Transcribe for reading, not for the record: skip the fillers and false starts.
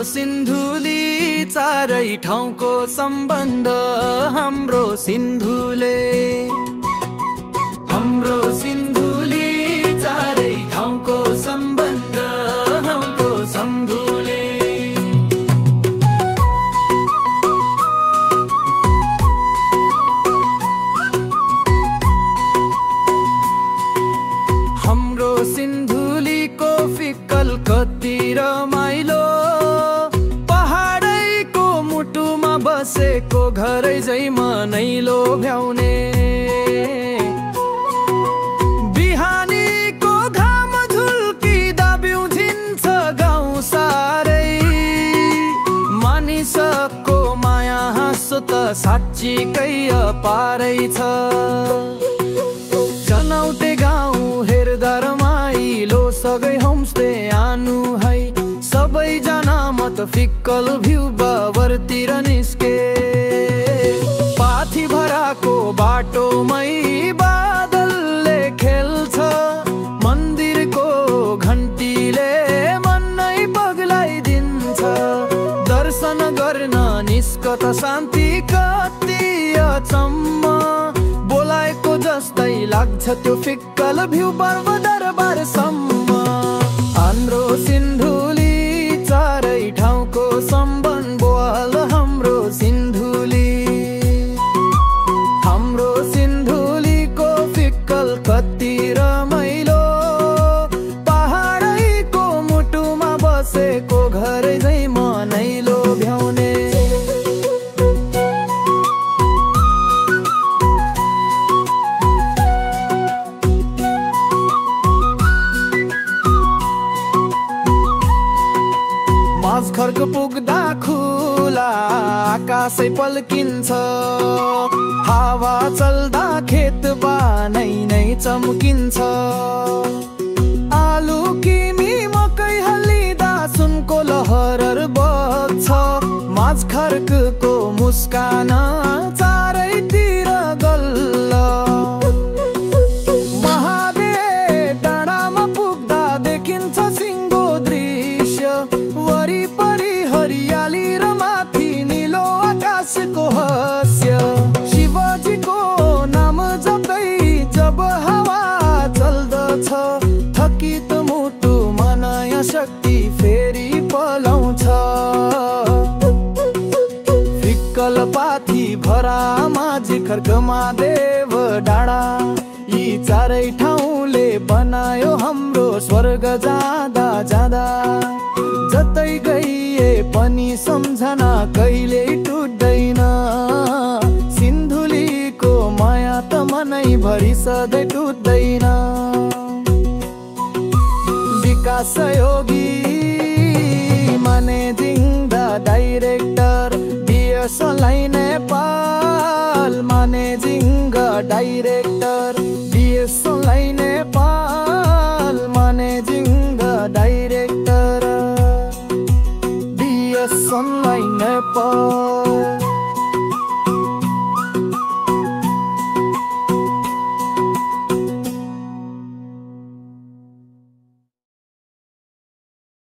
सिन्धुली चारै ठाउँको सम्बन्ध हाम्रो सिन्धुले चारै ठाउँको सम्बन्ध हाम्रो सिन्धुले हाम्रो सिन्धुलीको फिक्कल कति रमाइलो पहाडैको मुटुमा बसेको घरै झै मनैलो भ्याउने बिहानीको घाम झुल्किँदा बिउझिन्छ गाउँ सारै मानिसको माया हाँसो त साँच्चीकै अपारै छ जनौटे गाउँ हेर्दा रमाइलो सबै होमस्टे आनु है सबैजना म त फिक्कल भ्यू बाबरतिर निस्के पाथी भराको बाटोमै बादलले खेल्छ मन्दिरको घन्टीले मन नै पग्लाइदिन्छ दर्शन गर्न निस्कत शान्ति कति अचम्म बोलाएको जस्तै लाग्छ त्यो फिक्कल भ्यू पर्व दरबारसम्म हाम्रो सिन्धुली चारै ठाउँको सम्बन्ध बोल हाम्रो सिन्धुलीको फिक्कल कति रमाइलो पहाडैको मुटुमा बसेको घरै झै मनैलो भ्याउने खर्क पुग्दा खुला आकाशै पल्किन्छ हावा चल्दा खेत बानै नै चम्किन्छ आलु किमी मकै हल्लिँदा सुनको लहरर बग्छ माझ खर्कको मुस्कान चारैतिर गल्ल महादेव डाँडामा पुग्दा देखिन्छ सिङ्गो दृश्य वरिपरि हरियाली र माथि निलो आकाशको हास्य शिवजीको नाम जप्दै जब हावा चल्दछ थकित मुटुमा नयाँ शक्ति फेरि पलाउँछ फिक्कल पाथी भरामा जिखर्कमा देव डाँडा यी चारै ठाउँले बनायो हाम्रो स्वर्ग जाँदा जाँदा जतै गइए पनि सम्झना कहिले टुट्दैन सिन्धुलीको माया त मनैभरि सधैँ टुट्दैन विकास सहयोगी managing the director DSLI Nepal managing the director DSLI Nepal managing the director DSonline Nepal